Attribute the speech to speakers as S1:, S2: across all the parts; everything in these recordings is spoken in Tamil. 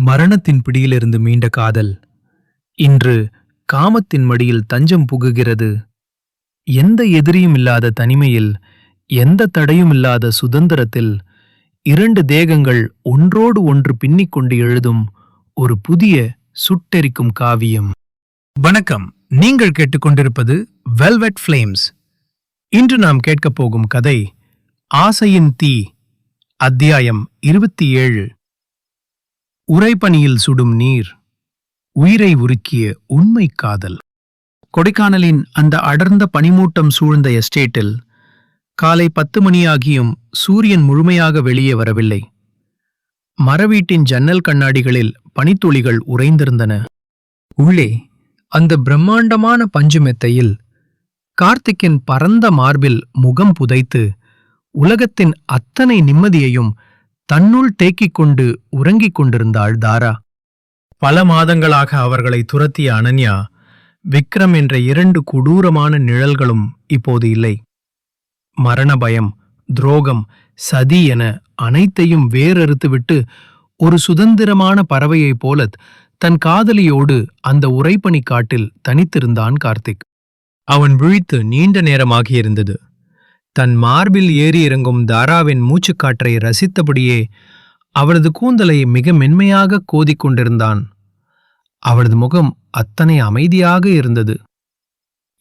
S1: மரணத்தின் பிடியிலிருந்து மீண்ட காதல் இன்று காமத்தின் மடியில் தஞ்சம் புகுகிறது. எந்த எதிரியும் இல்லாத தனிமையில், எந்த தடையும் இல்லாத சுதந்திரத்தில், இரண்டு தேகங்கள் ஒன்றோடு ஒன்று பின்னிக்கொண்டு எழுதும் ஒரு புதிய சுட்டெரிக்கும் காவியம். வணக்கம், நீங்கள் கேட்டுக்கொண்டிருப்பது வெல்வெட் ஃப்ளேம்ஸ். இன்று நாம் கேட்கப் போகும் கதை ஆசையின் தீ, அத்தியாயம் 27. உறைபனியில் சுடும் நீர், உயிரை உருக்கிய உண்மை காதல். கொடைக்கானலின் அந்த அடர்ந்த பனிமூட்டம் சூழ்ந்த எஸ்டேட்டில் காலை 10 மணியாகியும் சூரியன் முழுமையாக வெளியே வரவில்லை. மரவீட்டின் ஜன்னல் கண்ணாடிகளில் பனித்துளிகள் உறைந்திருந்தன. உள்ளே அந்த பிரம்மாண்டமான பஞ்சு மெத்தையில் கார்த்திக்கின் பரந்த மார்பில் முகம் புதைத்து உலகத்தின் அத்தனை நிம்மதியையும் தன்னுள் தேக்கிக் கொண்டு உறங்கிக் கொண்டிருந்தாள் தாரா. பல மாதங்களாக அவர்களை துரத்திய அனன்யா, விக்ரம் என்ற 2 கொடூரமான நிழல்களும் இப்போது இல்லை. மரண பயம், துரோகம், சதி என அனைத்தையும் வேறறுத்துவிட்டு ஒரு சுதந்திரமான பறவையைப் போல தன் காதலியோடு அந்த உறைபனி காட்டில் தனித்திருந்தான் கார்த்திக். அவன் விழித்து நீண்ட நேரமாகியிருந்தது. தன் மார்பில் ஏறி இறங்கும் தாராவின் மூச்சுக்காற்றை ரசித்தபடியே அவளது கூந்தலை மிக மென்மையாக கோதிக்கொண்டிருந்தான். அவளது முகம் அத்தனை அமைதியாக இருந்தது.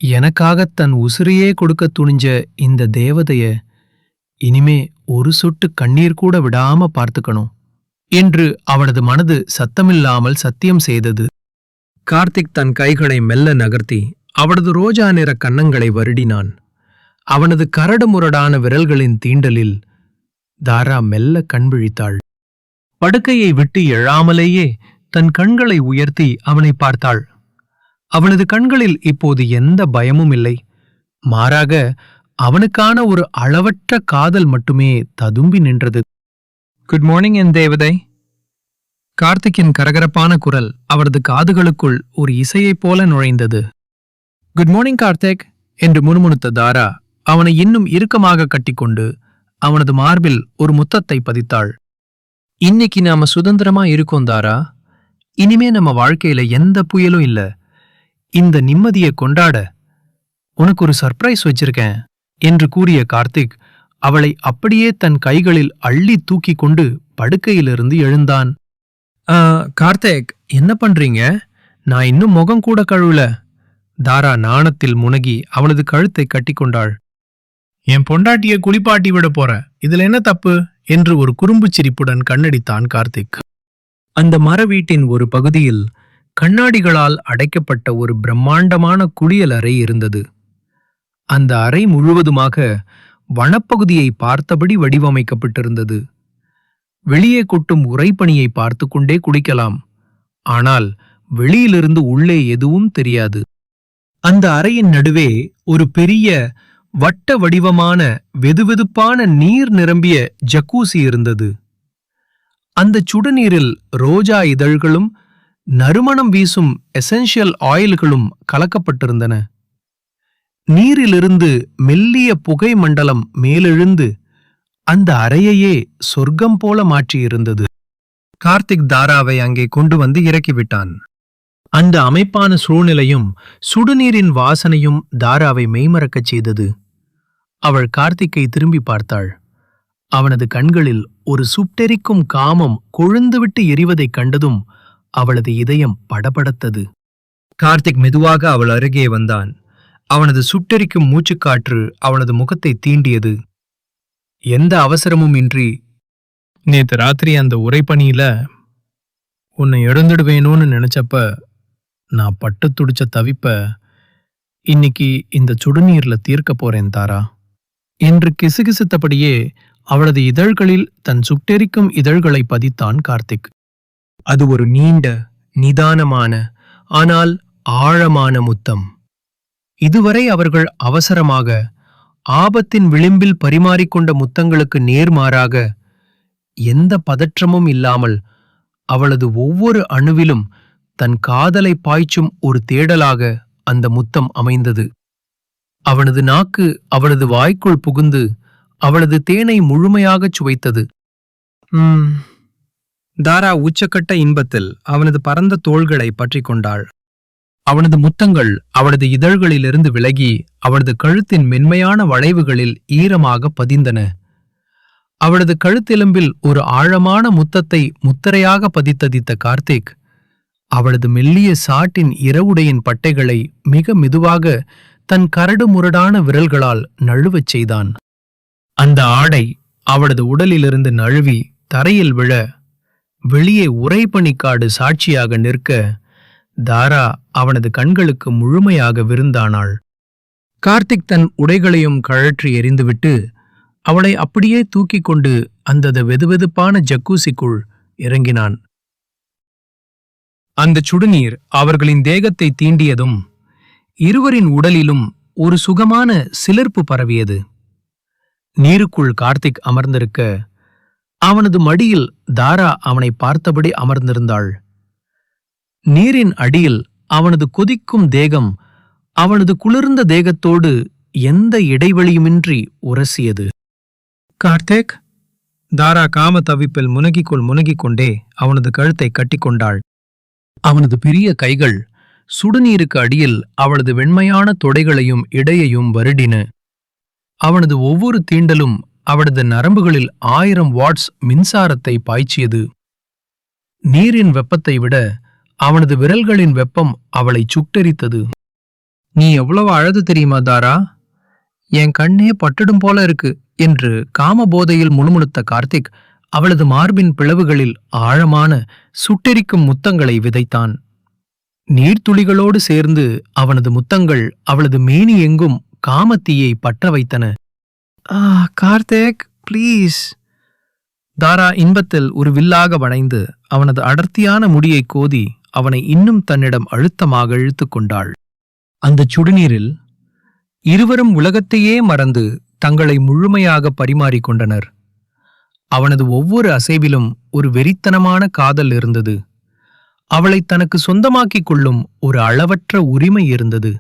S1: எனக்காக தன் உசிரையே கொடுக்க துணிஞ்ச இந்த தேவதைய இனிமே ஒரு சொட்டு கண்ணீர் கூட விடாம பார்த்துக்கணும் என்று அவளது மனது சத்தமில்லாமல் சத்தியம் செய்தது. கார்த்திக் தன் கைகளை மெல்ல நகர்த்தி அவளது ரோஜா நிற கன்னங்களை வருடினான். அவனது கரடுமுரடான விரல்களின் தீண்டலில் தாரா மெல்ல கண்விழித்தாள். படுக்கையை விட்டு எழாமலேயே தன் கண்களை உயர்த்தி அவனை பார்த்தாள். அவனது கண்களில் இப்போது எந்த பயமும் இல்லை. மாறாக அவனுக்கான ஒரு அளவற்ற காதல் மட்டுமே ததும்பி நின்றது. குட் மார்னிங் என் தேவதை. கார்த்திக்கின் கரகரப்பான குரல் அவரது காதுகளுக்குள் ஒரு இசையைப் போல நுழைந்தது. குட் மார்னிங் கார்த்திக் என்று முணுமுணுத்த தாரா அவனை இன்னும் இறுக்கமாக கட்டிக்கொண்டு அவனது மார்பில் ஒரு முத்தத்தை பதித்தாள். இன்னைக்கு நாம சுதந்திரமா இருக்கோம் தாரா. இனிமே நம்ம வாழ்க்கையில எந்த புயலும் இல்ல. இந்த நிம்மதியை கொண்டாட உனக்கு ஒரு சர்ப்ரைஸ் வச்சிருக்கேன் என்று கூறிய கார்த்திக் அவளை அப்படியே தன் கைகளில் அள்ளி தூக்கி கொண்டு படுக்கையிலிருந்து எழுந்தான். கார்த்திக், என்ன பண்றீங்க? நான் இன்னும் முகம் கூட கழுவல. தாரா நாணத்தில் முனகி அவளது கழுத்தை கட்டிக்கொண்டாள். என் பொண்டாட்டிய குளிப்பாட்டி விட போற, இதுல என்ன தப்பு என்று ஒரு குறும்புச் சிரிப்புடன் கண்ணடித்தான் கார்த்திக். அந்த மர வீட்டின் ஒரு பகுதியில் கண்ணாடிகளால் அடைக்கப்பட்ட ஒரு பிரம்மாண்டமான குளியல் அறை இருந்தது. அந்த அறை முழுவதுமாக வனப்பகுதியை பார்த்தபடி வடிவமைக்கப்பட்டிருந்தது. வெளியே கொட்டும் உறைபனியை பார்த்து கொண்டே குளிக்கலாம். ஆனால் வெளியிலிருந்து உள்ளே எதுவும் தெரியாது. அந்த அறையின் நடுவே ஒரு பெரிய வட்ட வடிவமான வெதுவெதுப்பான நீர் நிரம்பிய ஜக்கூசி இருந்தது. அந்த சுடுநீரில் ரோஜா இதழ்களும் நறுமணம் வீசும் எசென்ஷியல் ஆயில்களும் கலக்கப்பட்டிருந்தன. நீரிலிருந்து மெல்லிய புகை மண்டலம் மேலெழுந்து அந்த அறையையே சொர்க்கம் போல மாற்றியிருந்தது. கார்த்திக் தாராவை அங்கே கொண்டு வந்து இறக்கிவிட்டான். அந்த அமைப்பான சூழ்நிலையும் சுடுநீரின் வாசனையும் தாராவை மெய்மறக்கச் செய்தது. அவள் கார்த்திக்கை திரும்பி பார்த்தாள். அவனது கண்களில் ஒரு சுட்டெரிக்கும் காமம் கொழுந்துவிட்டு எரிவதைக் கண்டதும் அவளது இதயம் படபடத்தது. கார்த்திக் மெதுவாக அவள் அருகே வந்தான். அவனது சுட்டெரிக்கும் மூச்சுக்காற்று அவனது முகத்தை தீண்டியது. எந்த அவசரமும் இன்றி, நேத்து ராத்திரி அந்த உறைபனியில உன்னை எழுந்துடுவேணும்னு நினைச்சப்ப நான் பட்டு துடிச்ச தவிப்ப இன்னைக்கு இந்த சுடுநீர்ல தீர்க்க போறேன் தாரா என்று கிசுகிசுத்தபடியே அவளது இதழ்களில் தன் சுட்டெரிக்கும் இதழ்களை பதித்தான் கார்த்திக். அது ஒரு நீண்ட, நிதானமான, ஆனால் ஆழமான முத்தம். இதுவரை அவர்கள் அவசரமாக ஆபத்தின் விளிம்பில் பரிமாறிக்கொண்ட முத்தங்களுக்கு நேர்மாறாக எந்த பதற்றமும் இல்லாமல் அவளது ஒவ்வொரு அணுவிலும் தன் காதலை பாய்ச்சும் ஒரு தேடலாக அந்த முத்தம் அமைந்தது. அவனது நாக்கு அவளது வாய்க்குள் புகுந்து அவளது தேனை முழுமையாகச் சுவைத்தது. தாரா உச்சக்கட்ட இன்பத்தில் அவனது பரந்த தோள்களை பற்றிக் கொண்டாள். அவனது முத்தங்கள் அவளது இதழ்களிலிருந்து விலகி அவளது கழுத்தின் மென்மையான வளைவுகளில் ஈரமாக பதிந்தன. அவளது கழுத்தெலும்பில் ஒரு ஆழமான முத்தத்தை முத்திரையாக பதித்ததித்த கார்த்திக் அவளது மெல்லிய சாட்டின் இரவுடையின் பட்டைகளை மிக மெதுவாக தன் கரடு முரடான விரல்களால் நழுவச் செய்தான். அந்த ஆடை அவளது உடலிலிருந்து நழுவி தரையில் விழ வெளியே உறைபனிக்காடு சாட்சியாக நிற்க தாரா அவனது கண்களுக்கு முழுமையாக விருந்தானாள். கார்த்திக் தன் உடைகளையும் கழற்றி எறிந்துவிட்டு அவளை அப்படியே தூக்கிக் கொண்டு அந்த வெதுவெதுப்பான ஜக்கூசிக்குள் இறங்கினான். அந்த சுடுநீர் அவர்களின் தேகத்தை தீண்டியதும் இருவரின் உடலிலும் ஒரு சுகமான சிலிர்ப்பு பரவியது. நீருக்குள் கார்த்திக் அமர்ந்திருக்க அவனது மடியில் தாரா அவனை பார்த்தபடி அமர்ந்திருந்தாள். நீரின் அடியில் அவனது கொதிக்கும் தேகம் அவனது குளிர்ந்த தேகத்தோடு எந்த இடைவெளியுமின்றி உரசியது. கார்த்திக்! தாரா காம தவிப்பில் முனகிக் கொண்டே அவனது கழுத்தை கட்டிக்கொண்டாள். அவனது பெரிய கைகள் சுடுநீருக்கு அடியில் அவளது வெண்மையான தொடைகளையும் இடையையும் வருடின. அவனது ஒவ்வொரு தீண்டலும் அவளது நரம்புகளில் 1000 வாட்ஸ் மின்சாரத்தை பாய்ச்சியது. நீரின் வெப்பத்தை விட அவனது விரல்களின் வெப்பம் அவளை சுட்டெரித்தது. நீ எவ்வளவு அழகு தெரியுமா தாரா? என் கண்ணே பட்டுடும் போல இருக்கு என்று காமபோதையில் முணுமுணுத்த கார்த்திக் அவளது மார்பின் பிளவுகளில் ஆழமான சுட்டெரிக்கும் முத்தங்களை விதைத்தான். நீர்த்துளிகளோடு சேர்ந்து அவனது முத்தங்கள் அவளது மேனி எங்கும் காமத்தீயை பற்ற வைத்தன. கார்த்திக், ப்ளீஸ்! தாரா இன்பத்தில் ஒரு வில்லாக வளைந்து அவனது அடர்த்தியான முடியை கோதி அவனை இன்னும் தன்னிடம் அழுத்தமாக இழுத்து கொண்டாள். அந்த சுடுநீரில் இருவரும் உலகத்தையே மறந்து தங்களை முழுமையாக பரிமாறிக்கொண்டனர். அவனது ஒவ்வொரு அசைவிலும் ஒரு வெறித்தனமான காதல் இருந்தது. அவளை தனக்கு சொந்தமாக்கிக் கொள்ளும் ஒரு அளவற்ற உரிமை இருந்தது.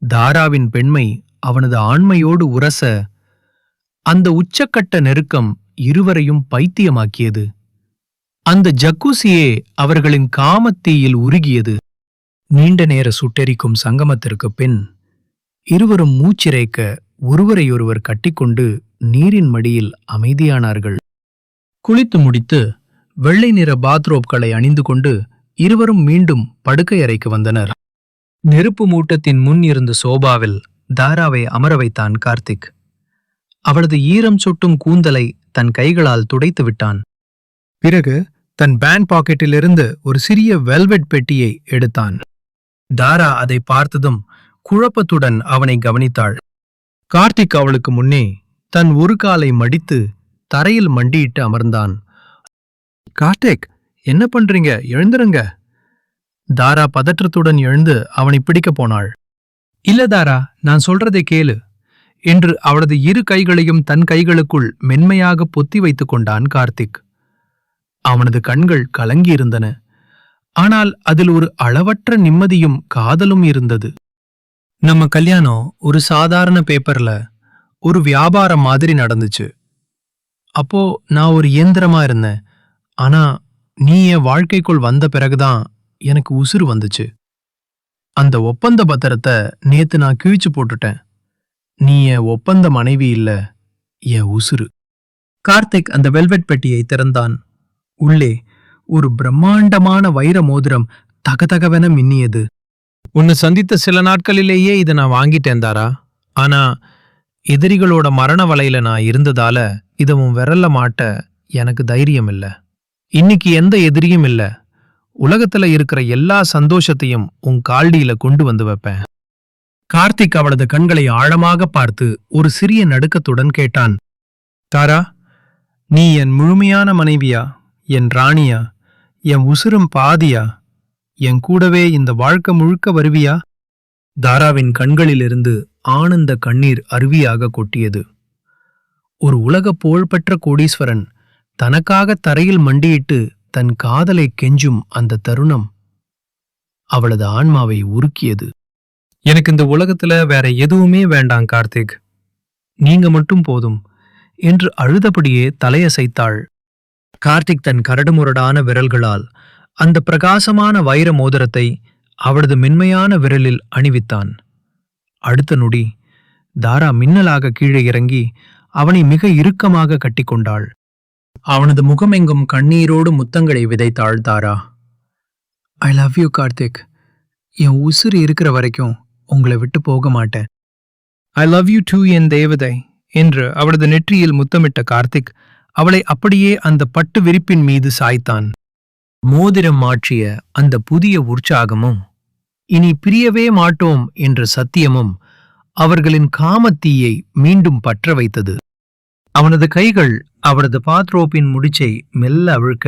S1: தாராவின் பெண்மை அவனது ஆண்மையோடு உரச அந்த உச்சக்கட்ட நெருக்கம் இருவரையும் பைத்தியமாக்கியது. அந்த ஜக்கூசியே அவர்களின் காமத்தீயில் உருகியது. நீண்ட நேர சுட்டெரிக்கும் சங்கமத்திற்கு பின் இருவரும் மூச்சிறைக்க ஒருவரையொருவர் கட்டிக்கொண்டு நீரின் மடியில் அமைதியானார்கள். குளித்து முடித்து வெள்ளை நிற பாத்ரோப்களை அணிந்து கொண்டு இருவரும் மீண்டும் படுக்கை அறைக்கு வந்தனர். நெருப்பு மூட்டத்தின் முன் இருந்த சோபாவில் தாராவை அமர வைத்தான் கார்த்திக். அவளது ஈரம் சொட்டும் கூந்தலை தன் கைகளால் துடைத்து விட்டான். பிறகு தன் பேண்ட் பாக்கெட்டிலிருந்து ஒரு சிறிய வெல்வெட் பெட்டியை எடுத்தான். தாரா அதை பார்த்ததும் குழப்பத்துடன் அவனை கவனித்தாள். கார்த்திக் அவளுக்கு முன்னே தன் ஒரு காலை மடித்து தரையில் மண்டியிட்டு அமர்ந்தான். கார்த்திக், என்ன பண்றீங்க? எழுந்துருங்க! தாரா பதற்றத்துடன் எழுந்து அவனை பிடிக்கப் போனாள். இல்ல தாரா, நான் சொல்றதை கேளு என்று அவளது இரு கைகளையும் தன் கைகளுக்குள் மென்மையாக பொத்தி வைத்துக் கொண்டான் கார்த்திக். அவனது கண்கள் கலங்கியிருந்தன. ஆனால் அதில் ஒரு அளவற்ற நிம்மதியும் காதலும் இருந்தது. நம்ம கல்யாணம் ஒரு சாதாரண பேப்பர்ல ஒரு வியாபாரம் மாதிரி நடந்துச்சு. அப்போ நான் ஒரு இயந்திரமா இருந்தேன். ஆனா நீ என் வாழ்க்கைக்குள் வந்த பிறகுதான் எனக்கு உசுறு வந்துச்சு. அந்த ஒப்பந்த பத்திரத்தை நேத்து நான் கிழிச்சு போட்டுட்டேன். நீ என் ஒப்பந்த மனைவி இல்ல, என் உசுறு. கார்த்திக் அந்த வெல்வெட் பெட்டியை திறந்தான். உள்ளே ஒரு பிரம்மாண்டமான வைர மோதிரம் தகதகவென மின்னியது. உன்னை சந்தித்த சில நாட்களிலேயே இதை நான் வாங்கிட்டேன் தாரா. ஆனா எதிரிகளோட மரண வலையில நான் இருந்ததால இதை உன் விரல்ல மாட்ட எனக்கு தைரியம் இல்ல. இன்னைக்கு எந்த எதிரியும் இல்ல. உலகத்துல இருக்கிற எல்லா சந்தோஷத்தையும் உன் கால்டியில கொண்டு வந்து வைப்பேன். கார்த்திக் அவளது கண்களை ஆழமாக பார்த்து ஒரு சிறிய நடுக்கத்துடன் கேட்டான். தாரா, நீ என் முழுமையான மனைவியா? என் ராணியா? என் உசுரும் பாதியா? என் கூடவே இந்த வாழ்க்கை முழுக்க வருவியா? தாராவின் கண்களிலிருந்து ஆனந்த கண்ணீர் அருவியாக கொட்டியது. ஒரு உலக புகழ்பெற்ற கோடீஸ்வரன் தனக்காக தரையில் மண்டியிட்டு தன் காதலை கெஞ்சும் அந்த தருணம் அவளது ஆன்மாவை உருக்கியது. எனக்கு இந்த உலகத்துல வேற எதுவுமே வேண்டாம் கார்த்திக், நீங்க மட்டும் போதும் என்று அழுதபடியே தலையசைத்தாள். கார்த்திக் தன் கரடுமுரடான விரல்களால் அந்த பிரகாசமான வைர மோதிரத்தை அவளது மென்மையான விரலில் அணிவித்தான். அடுத்த நொடி தாரா மின்னலாக கீழே இறங்கி அவனை மிக இறுக்கமாக கட்டிக்கொண்டாள். அவனது முகமெங்கும் கண்ணீரோடு முத்தங்களை விதைத்தாள் Tara. I love you Karthik. என் உசுறு இருக்கிற வரைக்கும் உங்களை விட்டு போக மாட்டேன். ஐ லவ் யூ டூ என் தேவதை என்று அவளது நெற்றியில் முத்தமிட்ட கார்த்திக் அவளை அப்படியே அந்த பட்டு விரிப்பின் மீது சாய்த்தான். மோதிரம் மாற்றிய அந்த புதிய உற்சாகமும் இனி பிரியவே மாட்டோம் என்ற சத்தியமும் அவர்களின் காமத்தீயை மீண்டும் பற்ற வைத்தது. அவனது கைகள் அவளது பாத்ரோப்பின் முடிச்சை மெல்ல அவிழ்க்க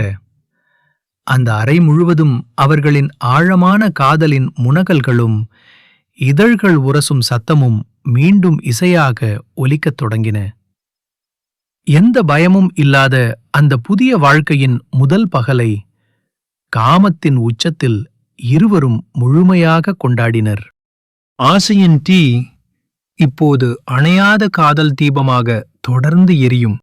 S1: அந்த அறை முழுவதும் அவர்களின் ஆழமான காதலின் முனகல்களும் இதழ்கள் உரசும் சத்தமும் மீண்டும் இசையாக ஒலிக்கத் தொடங்கின. எந்த பயமும் இல்லாத அந்த புதிய வாழ்க்கையின் முதல் பகலை காமத்தின் உச்சத்தில் இருவரும் முழுமையாக கொண்டாடினர். ஆசையின் தீ இப்போது அணையாத காதல் தீபமாக தொடர்ந்து எரியும்.